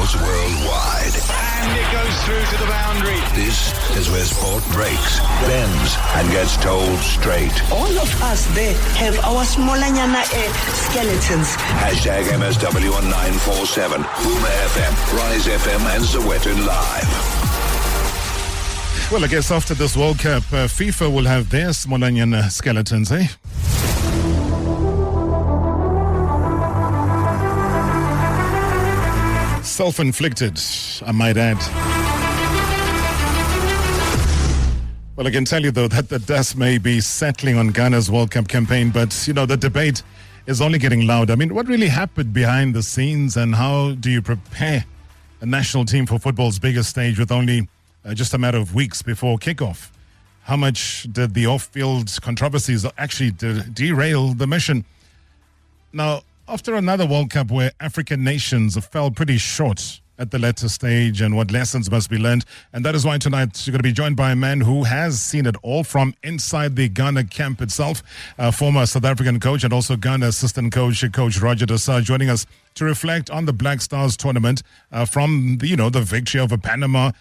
sports worldwide. And it goes through to the boundary. This is where sport breaks, bends, and gets told straight. All of us there have our smallanyana skeletons. Hashtag MSW on 947, Boomer FM, Rise FM, and Sowetan Live. Well, I guess after this World Cup, FIFA will have their Smolanian skeletons, eh? Self-inflicted, I might add. Well, I can tell you, though, that the dust may be settling on Ghana's World Cup campaign, but, the debate is only getting louder. I mean, what really happened behind the scenes, and how do you prepare a national team for football's biggest stage with only just a matter of weeks before kickoff? How much did the off-field controversies actually derail the mission? Now, after another World Cup where African nations fell pretty short at the latter stage, and what lessons must be learned, and that is why tonight you're going to be joined by a man who has seen it all from inside the Ghana camp itself, former South African coach and also Ghana assistant coach, Coach Roger Desar, joining us to reflect on the Black Stars tournament from the victory over Panama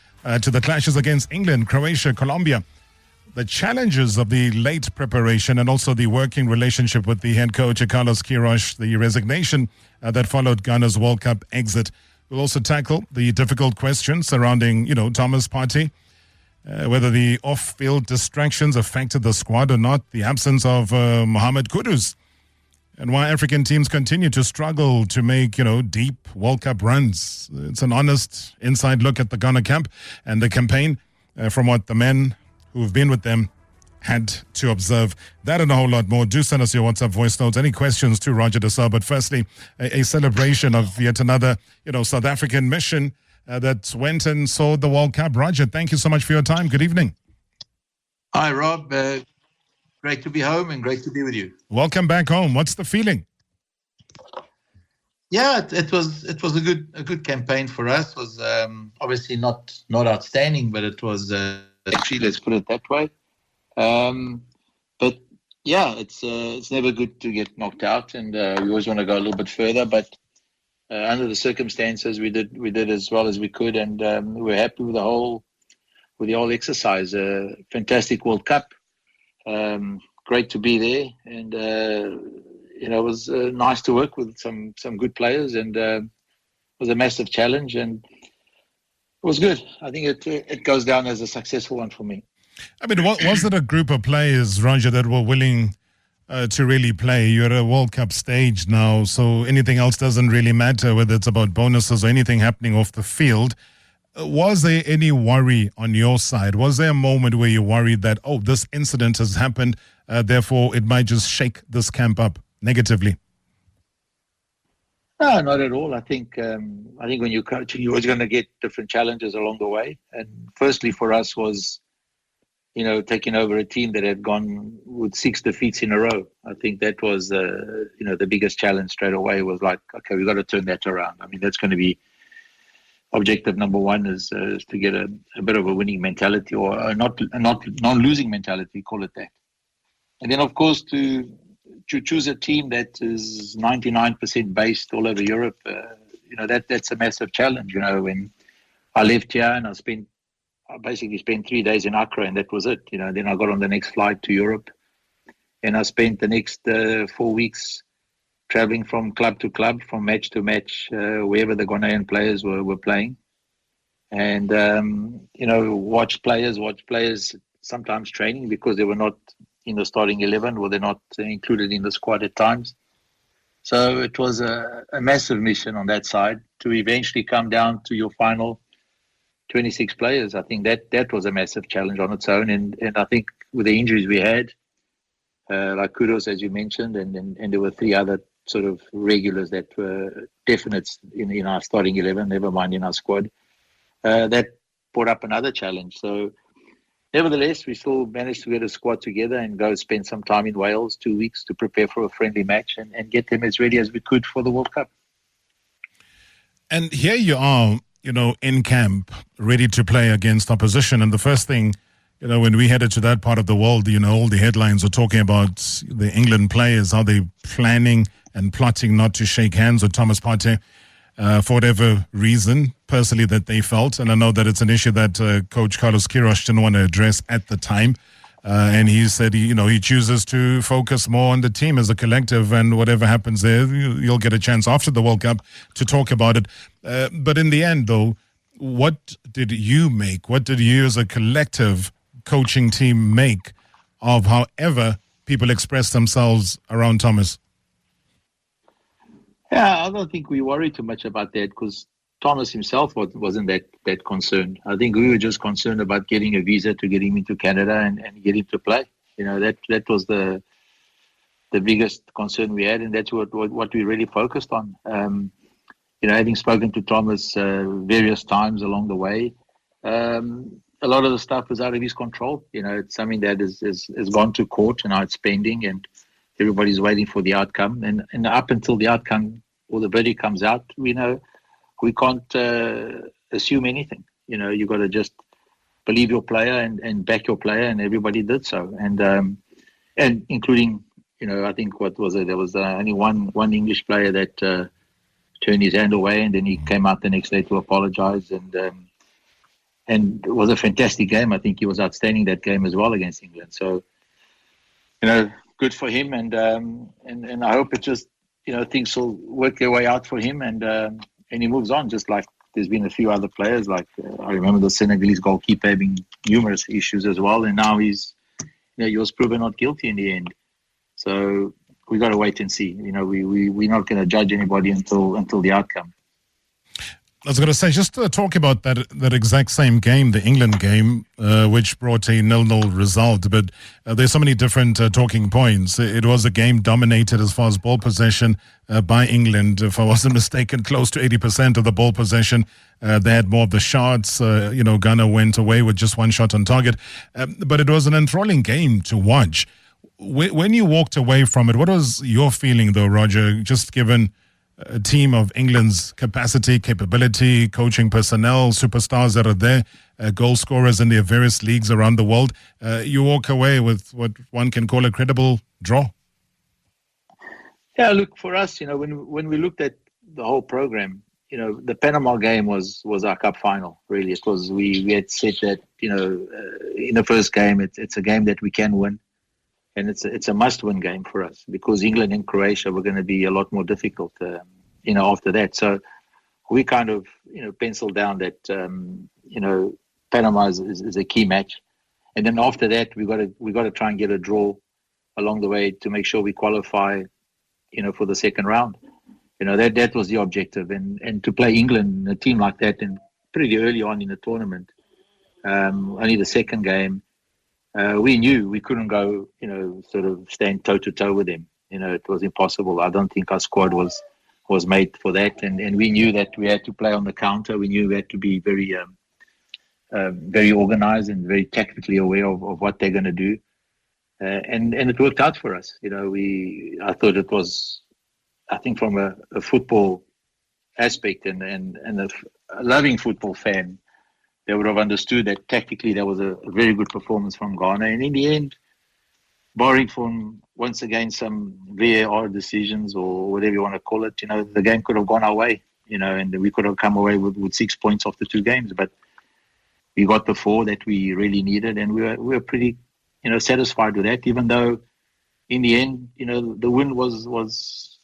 to the clashes against England, Croatia, Colombia, the challenges of the late preparation, and also the working relationship with the head coach, Carlos Kirosh, the resignation that followed Ghana's World Cup exit. We'll also tackle the difficult questions surrounding, Thomas Partey, whether the off-field distractions affected the squad or not, the absence of Mohamed Kudus, and why African teams continue to struggle to make, deep World Cup runs. It's an honest inside look at the Ghana camp and the campaign from what the men who've been with them had to observe. That and a whole lot more. Do send us your WhatsApp voice notes. Any questions to Roger Desar. But firstly, a celebration of yet another, South African mission that went and saw the World Cup. Roger, thank you so much for your time. Good evening. Hi, Rob. Great to be home and great to be with you. Welcome back home. What's the feeling? Yeah, it was a good campaign for us. It was obviously not outstanding, but it was actually, let's put it that way. But yeah, it's never good to get knocked out, and we always want to go a little bit further. But under the circumstances, we did as well as we could, and we're happy with the whole exercise. Fantastic World Cup. Great to be there, and it was nice to work with some good players, and it was a massive challenge, and it was good. I think it goes down as a successful one for me. I mean, was it a group of players, Roger, that were willing to really play? You're at a World Cup stage now, so anything else doesn't really matter, whether it's about bonuses or anything happening off the field. Was there any worry on your side? Was there a moment where you worried that, this incident has happened, therefore it might just shake this camp up negatively? No, not at all. I think when you're coaching, you're always going to get different challenges along the way. And firstly, for us was, taking over a team that had gone with 6 defeats in a row. I think that was, the biggest challenge straight away was like, okay, we've got to turn that around. I mean, that's going to be objective number one is to get a bit of a winning mentality, or a non-losing mentality, call it that. And then, of course, to choose a team that is 99% based all over Europe, that's a massive challenge. When I left here and I basically spent 3 days in Accra, and that was it. Then I got on the next flight to Europe, and I spent the next 4 weeks traveling from club to club, from match to match, wherever the Ghanaian players were playing, and watch players sometimes training because they were not in the starting 11, or they're not included in the squad at times. So it was a massive mission on that side to eventually come down to your final 26 players. I think that was a massive challenge on its own, and I think with the injuries we had, like Kudos, as you mentioned, and there were 3 other sort of regulars that were definites in our starting 11, never mind in our squad, that brought up another challenge. So nevertheless, we still managed to get a squad together and go spend some time in Wales, 2 weeks, to prepare for a friendly match and get them as ready as we could for the World Cup. And here you are, in camp, ready to play against opposition. And the first thing, when we headed to that part of the world, all the headlines were talking about the England players, how they're planning and plotting not to shake hands with Thomas Partey. for whatever reason, personally, that they felt. And I know that it's an issue that Coach Carlos Kirosh didn't want to address at the time. And he said, he chooses to focus more on the team as a collective, and whatever happens there, you'll get a chance after the World Cup to talk about it. But in the end, though, what did you make? What did you as a collective coaching team make of however people express themselves around Thomas? Yeah, I don't think we worry too much about that, because Thomas himself wasn't that concerned. I think we were just concerned about getting a visa to get him into Canada and get him to play. That was the biggest concern we had, and that's what we really focused on. Having spoken to Thomas various times along the way, a lot of the stuff was out of his control. It's something that has gone to court, and now it's pending, and everybody's waiting for the outcome. And up until the outcome or the verdict comes out, we can't assume anything. You got to just believe your player and back your player, and everybody did so. And including, I think what was it? There was only one English player that turned his hand away, and then he came out the next day to apologize. And it was a fantastic game. I think he was outstanding that game as well against England. So, good for him, and I hope it just things will work their way out for him, and he moves on, just like there's been a few other players. Like I remember the Senegalese goalkeeper having numerous issues as well, and now he was proven not guilty in the end. So we got to wait and see. We're not going to judge anybody until the outcome. I was going to say, just talk about that exact same game, the England game, which brought a 0-0 result. But there's so many different talking points. It was a game dominated as far as ball possession by England. If I wasn't mistaken, close to 80% of the ball possession. They had more of the shots. Ghana went away with just one shot on target. But it was an enthralling game to watch. When you walked away from it, what was your feeling, though, Roger, just given a team of England's capacity, capability, coaching personnel, superstars that are there, goal scorers in their various leagues around the world? You walk away with what one can call a credible draw. Yeah, look, for us, when we looked at the whole program, the Panama game was our cup final, really. It was, we had said that, in the first game, it's a game that we can win. And it's a must-win game for us, because England and Croatia were going to be a lot more difficult, after that. So we kind of, penciled down that, Panama is a key match, and then after that we got to try and get a draw along the way to make sure we qualify, for the second round. That was the objective, and to play England, a team like that, and pretty early on in the tournament, only the second game. We knew we couldn't go, sort of stand toe-to-toe with them. It was impossible. I don't think our squad was made for that. And we knew that we had to play on the counter. We knew we had to be very very organized and very tactically aware of what they're going to do. And it worked out for us. I thought it was, I think from a football aspect and a loving football fan, they would have understood that tactically that was a very good performance from Ghana. And in the end, barring from, once again, some VAR decisions or whatever you want to call it, the game could have gone our way, and we could have come away with 6 points after 2 games. But we got the 4 that we really needed, and we were pretty, satisfied with that, even though in the end, the win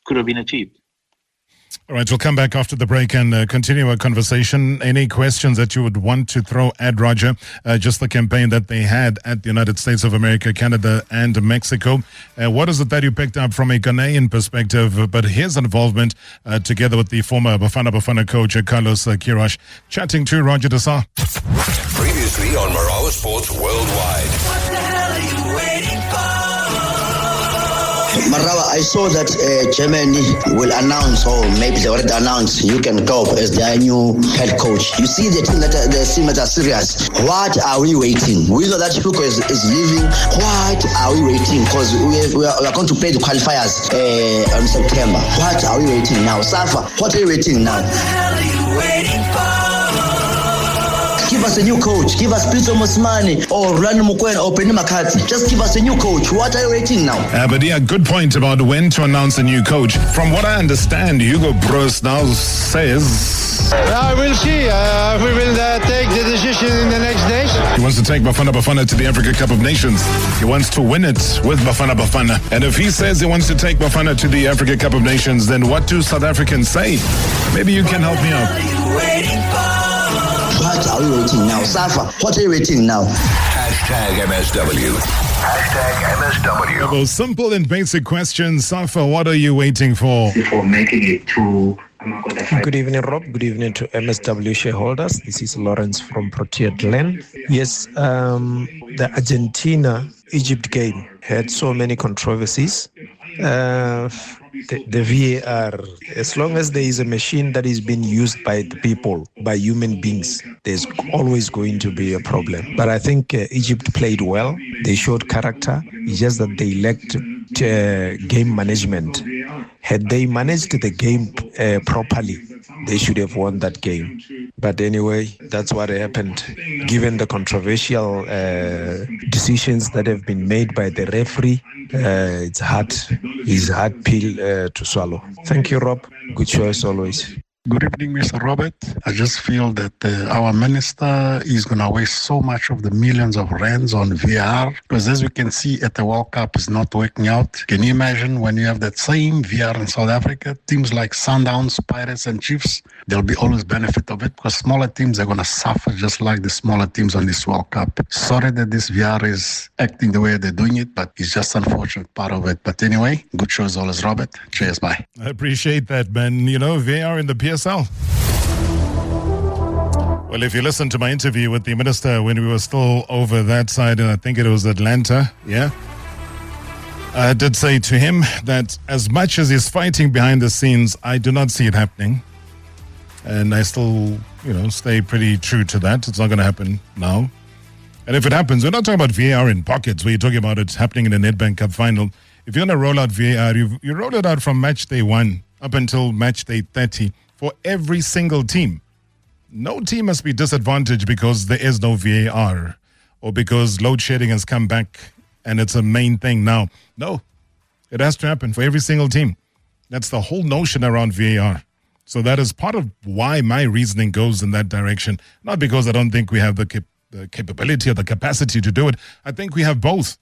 could have been achieved. All right, we'll come back after the break and continue our conversation. Any questions that you would want to throw at Roger? Just the campaign that they had at the United States of America, Canada, and Mexico. What is it that you picked up from a Ghanaian perspective, but his involvement together with the former Bafana coach, Carlos Kirosh, chatting to Roger Dessau. Previously on Marawa Sports Worldwide. What the hell are you waiting for? Marawa, I saw that Germany will announce, or maybe they already announced, Jürgen Klopp as their new head coach. You see the team that are serious. What are we waiting? We know that Fuko is leaving. What are we waiting? Because we are going to play the qualifiers on September. What are we waiting now? Safa, what are you waiting now? What the hell are you waiting for? Keep Give us a new coach. Give us Pitso Mosmani or Rani Mukwena or Penny McCarthy. Just give us a new coach. What are you waiting now? But yeah, good point about when to announce a new coach. From what I understand, Hugo Broos now says... We'll see. We will take the decision in the next days. He wants to take Bafana Bafana to the Africa Cup of Nations. He wants to win it with Bafana Bafana. And if he says he wants to take Bafana to the Africa Cup of Nations, then what do South Africans say? Maybe you can help me out. What are you waiting now? Safa, what are you waiting now? Hashtag MSW. Hashtag MSW. Those simple and basic questions. Safa, what are you waiting for? Before making it to... Good evening, Rob. Good evening to MSW shareholders. This is Lawrence from Protea Glen. Yes, the Argentina-Egypt game had so many controversies. The VAR, as long as there is a machine that is being used by the people, by human beings, there's always going to be a problem. But I think Egypt played well. They showed character. It's just that they lacked game management. Had they managed the game properly, they should have won that game. But anyway, that's what happened. Given the controversial decisions that have been made by the referee, it's hard pill to swallow. Thank you, Rob. Good choice always. Good evening, Mr. Robert. I just feel that our minister is going to waste so much of the millions of rands on VR because as we can see at the World Cup, it's not working out. Can you imagine when you have that same VR in South Africa? Teams like Sundowns, Pirates and Chiefs, there'll be always benefit of it because smaller teams are going to suffer just like the smaller teams on this World Cup. Sorry that this VR is acting the way they're doing it, but it's just unfortunate part of it. But anyway, good show as always, Robert. Cheers, bye. I appreciate that, man. You know, VR in the PSL. Well, if you listen to my interview with the minister when we were still over that side, and I think it was Atlanta, yeah, I did say to him that as much as he's fighting behind the scenes, I do not see it happening. And I still, stay pretty true to that. It's not going to happen now. And if it happens, we're not talking about VAR in pockets where you're talking about it happening in the Nedbank Cup final. If you're going to roll out VAR, you roll it out from match day 1 up until match day 30 for every single team. No team must be disadvantaged because there is no VAR or because load shedding has come back and it's a main thing now. No, it has to happen for every single team. That's the whole notion around VAR. So that is part of why my reasoning goes in that direction. Not because I don't think we have the capability or the capacity to do it. I think we have both.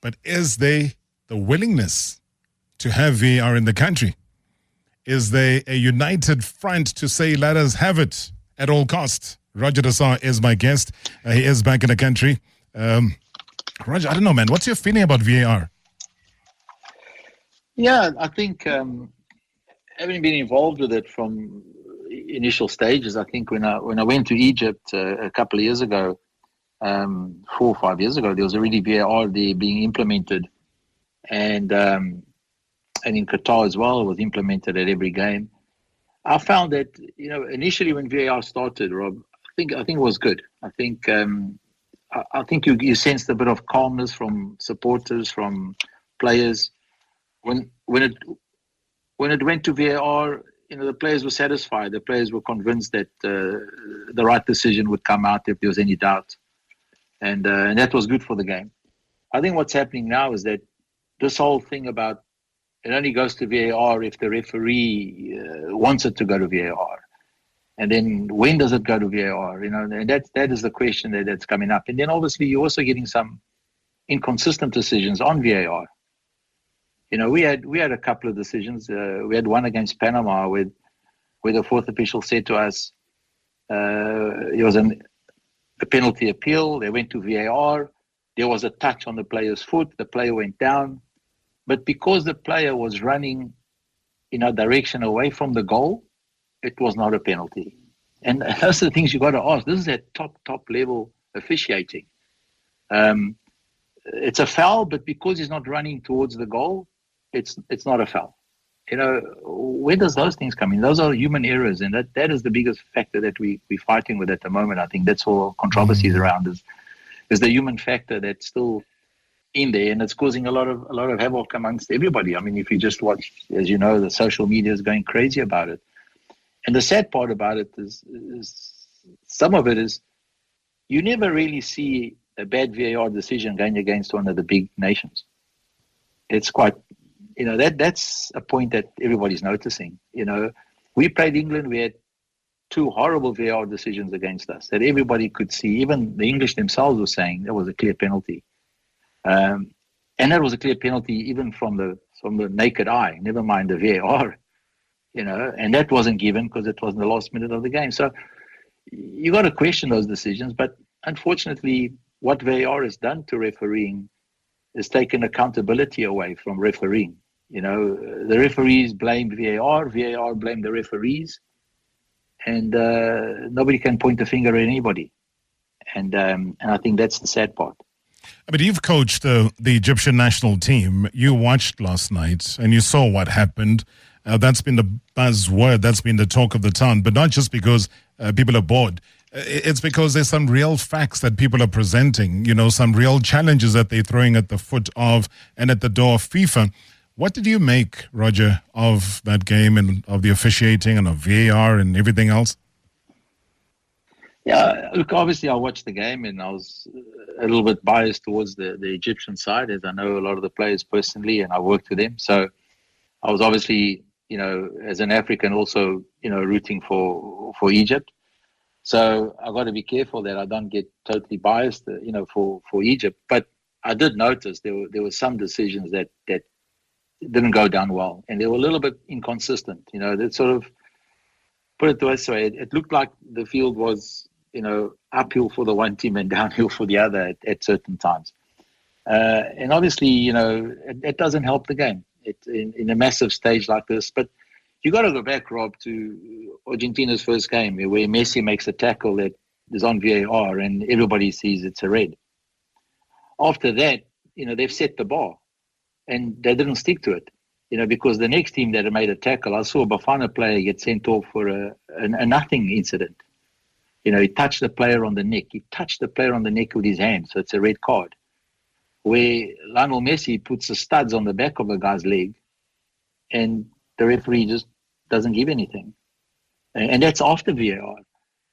But is there the willingness to have VAR in the country? Is there a united front to say, let us have it at all costs? Roger Desar is my guest. He is back in the country. Roger, I don't know, man. What's your feeling about VAR? Yeah, I think having been involved with it from initial stages, I think when I went to Egypt a couple of years ago, 4 or 5 years ago, there was already VAR there being implemented. And in Qatar as well, it was implemented at every game. I found that, initially when VAR started, Rob, I think it was good. I think you sensed a bit of calmness from supporters, from players. When it went to VAR, the players were satisfied. The players were convinced that the right decision would come out if there was any doubt, and that was good for the game. I think what's happening now is that this whole thing about it only goes to VAR if the referee wants it to go to VAR. And then when does it go to VAR? And that is the question that's coming up. And then obviously you're also getting some inconsistent decisions on VAR. We had a couple of decisions. We had one against Panama where the fourth official said to us, it was a penalty appeal. They went to VAR. There was a touch on the player's foot. The player went down. But because the player was running in a direction away from the goal, it was not a penalty. And those are the things you got to ask. This is at top level officiating. It's a foul, but because he's not running towards the goal, it's not a foul. Where does those things come in? Those are human errors, and that is the biggest factor that we're fighting with at the moment. I think that's all controversies around is the human factor that's still in there, and it's causing a lot of havoc amongst everybody. I mean, if you just watch, as the social media is going crazy about it. And the sad part about it is some of it is you never really see a bad VAR decision going against one of the big nations. It's quite, that's a point that everybody's noticing. We played England, we had 2 horrible VAR decisions against us that everybody could see. Even the English themselves were saying that was a clear penalty. And that was a clear penalty even from the naked eye, never mind the VAR, and that wasn't given because it was in the last minute of the game. So you got to question those decisions. But unfortunately, what VAR has done to refereeing has taken accountability away from refereeing. The referees blame VAR blame the referees, and nobody can point a finger at anybody. And I think that's the sad part. I mean, you've coached the Egyptian national team. You watched last night and you saw what happened. That's been the buzzword. That's been the talk of the town. But not just because people are bored. It's because there's some real facts that people are presenting, some real challenges that they're throwing at the foot of and at the door of FIFA. What did you make, Roger, of that game and of the officiating and of VAR and everything else? Yeah, look, obviously I watched the game and I was a little bit biased towards the Egyptian side, as I know a lot of the players personally and I worked with them. So I was obviously, as an African also, rooting for Egypt. So I got to be careful that I don't get totally biased, for Egypt. But I did notice there were some decisions that didn't go down well, and they were a little bit inconsistent. That sort of, put it this way, it looked like the field was, uphill for the one team and downhill for the other at certain times. And obviously, it doesn't help the game in a massive stage like this. But you got to go back, Rob, to Argentina's first game where Messi makes a tackle that is on VAR and everybody sees it's a red. After that, they've set the bar and they didn't stick to it, because the next team that made a tackle, I saw a Bafana player get sent off for a nothing incident. He touched the player on the neck. He touched the player on the neck with his hand, so it's a red card. Where Lionel Messi puts the studs on the back of a guy's leg and the referee just doesn't give anything. And that's after VAR.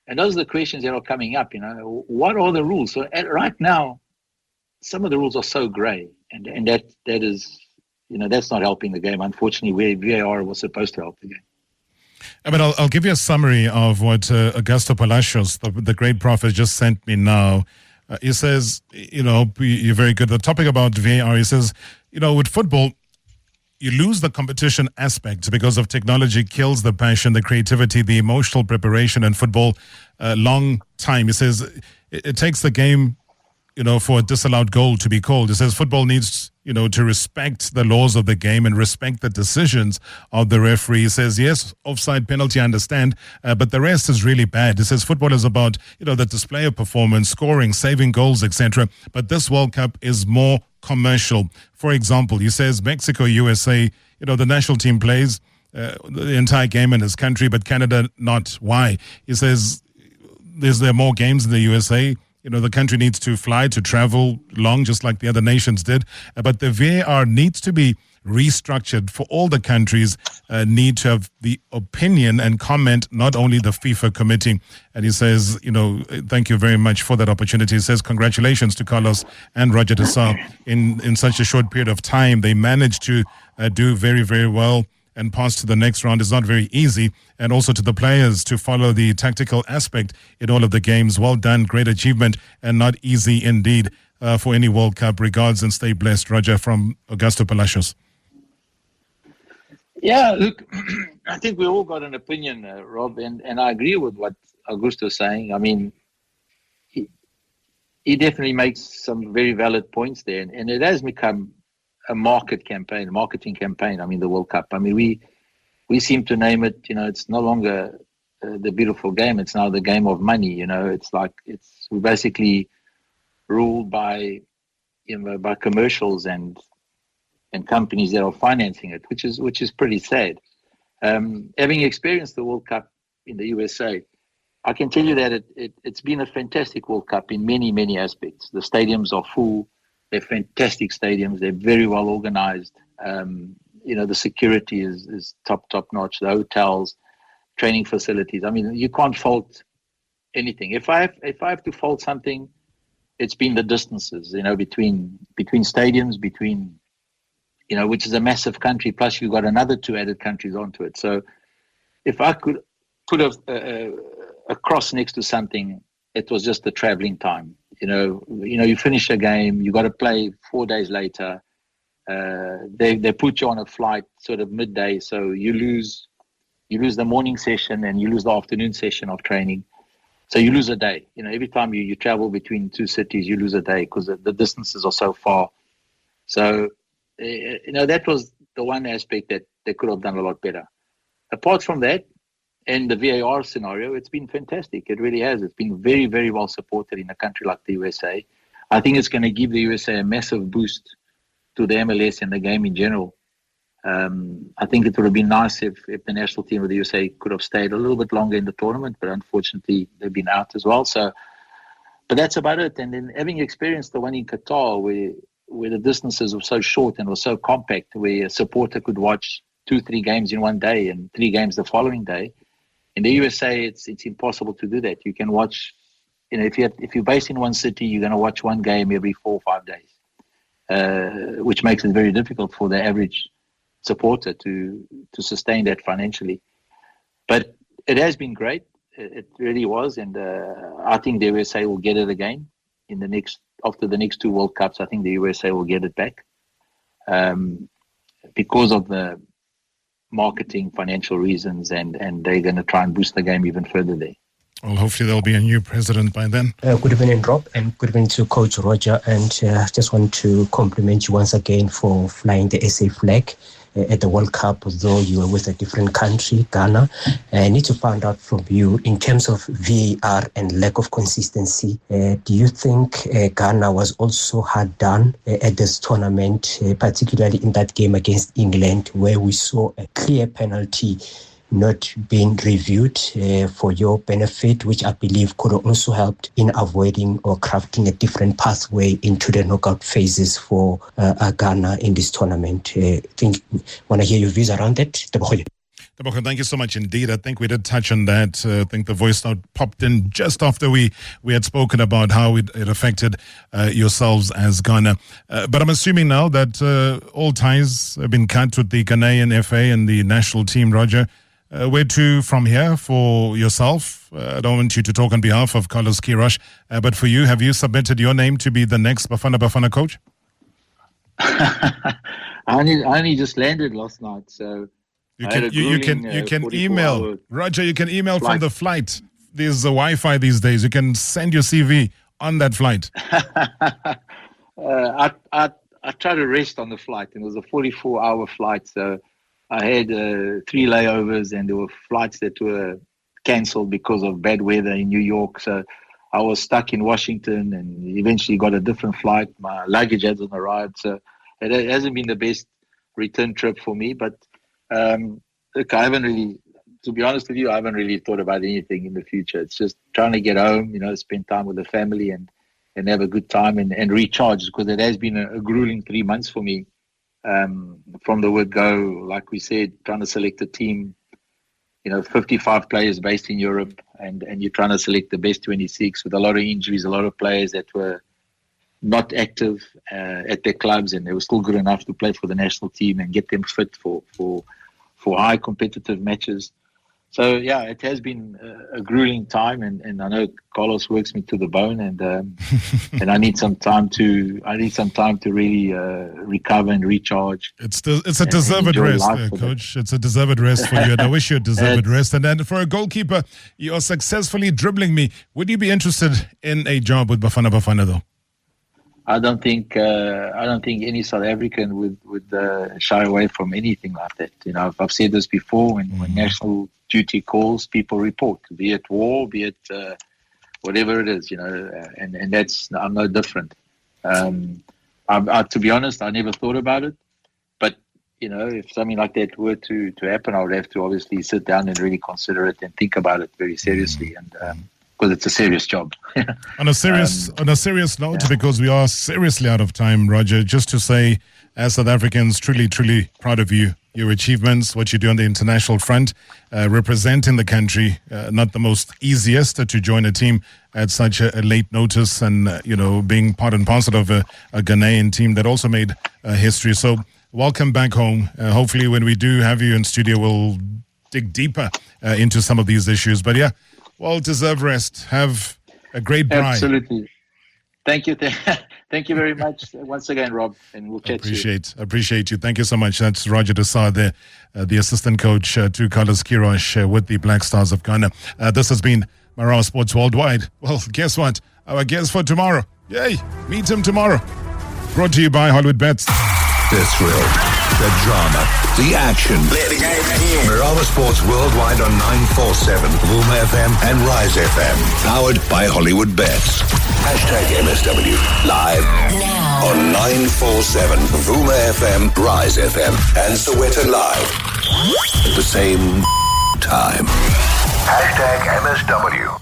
And those are the questions that are coming up, What are the rules? So right now, some of the rules are so grey, and that is, that's not helping the game, unfortunately, where VAR was supposed to help the game. I mean, I'll give you a summary of what Augusto Palacios, the great prophet, just sent me now. He says, you're very good. The topic about VAR, he says, with football, you lose the competition aspect because of technology kills the passion, the creativity, the emotional preparation in football a long time. He says it takes the game, for a disallowed goal to be called. He says football needs, to respect the laws of the game and respect the decisions of the referee. He says, yes, offside penalty, I understand, but the rest is really bad. He says football is about, the display of performance, scoring, saving goals, etc. But this World Cup is more commercial. For example, he says Mexico, USA, the national team plays the entire game in his country, but Canada not. Why? He says there are more games in the USA. The country needs to fly, to travel long, just like the other nations did. But the VAR needs to be restructured for all the countries, need to have the opinion and comment, not only the FIFA committee. And he says, thank you very much for that opportunity. He says, congratulations to Carlos and Roger de Sá. In such a short period of time, they managed to do very, very well and pass to the next round. Is not very easy. And also to the players to follow the tactical aspect in all of the games. Well done, great achievement, and not easy indeed for any World Cup. Regards and stay blessed, Roger, from Augusto Palacios. Yeah, look, I think we all got an opinion, Rob, and I agree with what Augusto is saying. I mean, he definitely makes some very valid points there, and it has become a marketing campaign. I mean, the World Cup. I mean, we seem to name it. It's no longer the beautiful game. It's now the game of money. It's like we're basically ruled by by commercials and companies that are financing it, which is pretty sad. Having experienced the World Cup in the USA, I can tell you that it's been a fantastic World Cup in many, many aspects. The stadiums are full. They're fantastic stadiums. They're very well organized. The security is top notch. The hotels, training facilities. I mean, you can't fault anything. If I have to fault something, it's been the distances, between stadiums, which is a massive country. Plus, you've got another 2 added countries onto it. So, if I could put a cross next to something, it was just the traveling time. You finish a game, you got to play 4 days later. They put you on a flight sort of midday, so you lose the morning session and you lose the afternoon session of training. So you lose a day. Every time you travel between 2 cities, you lose a day because the distances are so far. So, that was the one aspect that they could have done a lot better. Apart from that, and the VAR scenario, it's been fantastic. It really has. It's been very, very well supported in a country like the USA. I think it's going to give the USA a massive boost to the MLS and the game in general. I think it would have been nice if the national team of the USA could have stayed a little bit longer in the tournament, but unfortunately they've been out as well. So, but that's about it. And then having experienced the one in Qatar, where the distances were so short and were so compact, where a supporter could watch 2-3 games in one day and 3 games the following day. In the USA, it's impossible to do that. You can watch, if you're based in one city, you're going to watch one game every 4 or 5 days, which makes it very difficult for the average supporter to sustain that financially. But it has been great. It really was, and I think the USA will get it again after the next 2 World Cups. I think the USA will get it back because of the marketing, financial reasons, and they're going to try and boost the game even further there. Well, hopefully there'll be a new president by then. Good evening, Rob, and good evening to Coach Roger. And just want to compliment you once again for flying the SA flag at the World Cup, though you were with a different country, Ghana. I need to find out from you, in terms of VAR and lack of consistency, do you think Ghana was also hard done at this tournament, particularly in that game against England, where we saw a clear penalty not being reviewed for your benefit, which I believe could have also helped in avoiding or crafting a different pathway into the knockout phases for Ghana in this tournament? Want to hear your views around that? Tebogo, thank you so much indeed. I think we did touch on that. I think the voice note popped in just after we had spoken about how it affected yourselves as Ghana. But I'm assuming now that all ties have been cut with the Ghanaian FA and the national team, Roger. Where to from here for yourself? I don't want you to talk on behalf of Carlos Kirosh, but for you, have you submitted your name to be the next Bafana coach? I only just landed last night, so you can email Roger. You can email from the flight. There's a Wi-Fi these days. You can send your CV on that flight. I tried to rest on the flight, and it was a 44-hour flight, so I had 3 layovers, and there were flights that were cancelled because of bad weather in New York. So I was stuck in Washington and eventually got a different flight. My luggage hasn't arrived. So it hasn't been the best return trip for me. But look, I haven't really, to be honest with you, I haven't really thought about anything in the future. It's just trying to get home, spend time with the family and have a good time and recharge, because it has been a grueling 3 months for me. From the word go, like we said, trying to select a team, 55 players based in Europe, and you're trying to select the best 26 with a lot of injuries, a lot of players that were not active at their clubs, and they were still good enough to play for the national team and get them fit for high competitive matches. So yeah, it has been a grueling time, and I know Carlos works me to the bone, and and I need some time to really recover and recharge. It's a deserved rest, Coach. It's a deserved rest for you, and I wish you a deserved rest. And then for a goalkeeper, you're successfully dribbling me. Would you be interested in a job with Bafana though? I don't think any South African would shy away from anything like that. I've said this before. When national duty calls, people report, be it war, be it whatever it is. And that's, I'm no different. To be honest, I never thought about it. But if something like that were to happen, I would have to obviously sit down and really consider it and think about it very seriously. And because it's a serious job. On a serious note, because we are seriously out of time, Roger, just to say, as South Africans, truly proud of you, your achievements, what you do on the international front, representing the country, not the most easiest to join a team at such a late notice, and, being part and parcel of a Ghanaian team that also made history. So welcome back home. Hopefully when we do have you in studio, we'll dig deeper into some of these issues. But yeah, well-deserved rest. Have a great bride. Absolutely. Thank you. Thank you very much once again, Rob. And we'll catch you. Appreciate you. Thank you so much. That's Roger Desar there, the assistant coach to Carlos Kirosh with the Black Stars of Ghana. This has been Marawa Sports Worldwide. Well, guess what? Our guest for tomorrow. Yay! Meet him tomorrow. Brought to you by Hollywood Bets. The thrill, the drama, the action. Play the game here. Marawa Sports Worldwide on 947, Boom FM and Rise FM. Powered by Hollywood Bets. #MSW. Live now on 947, Boom FM, Rise FM and Soweto Live. At the same time. #MSW.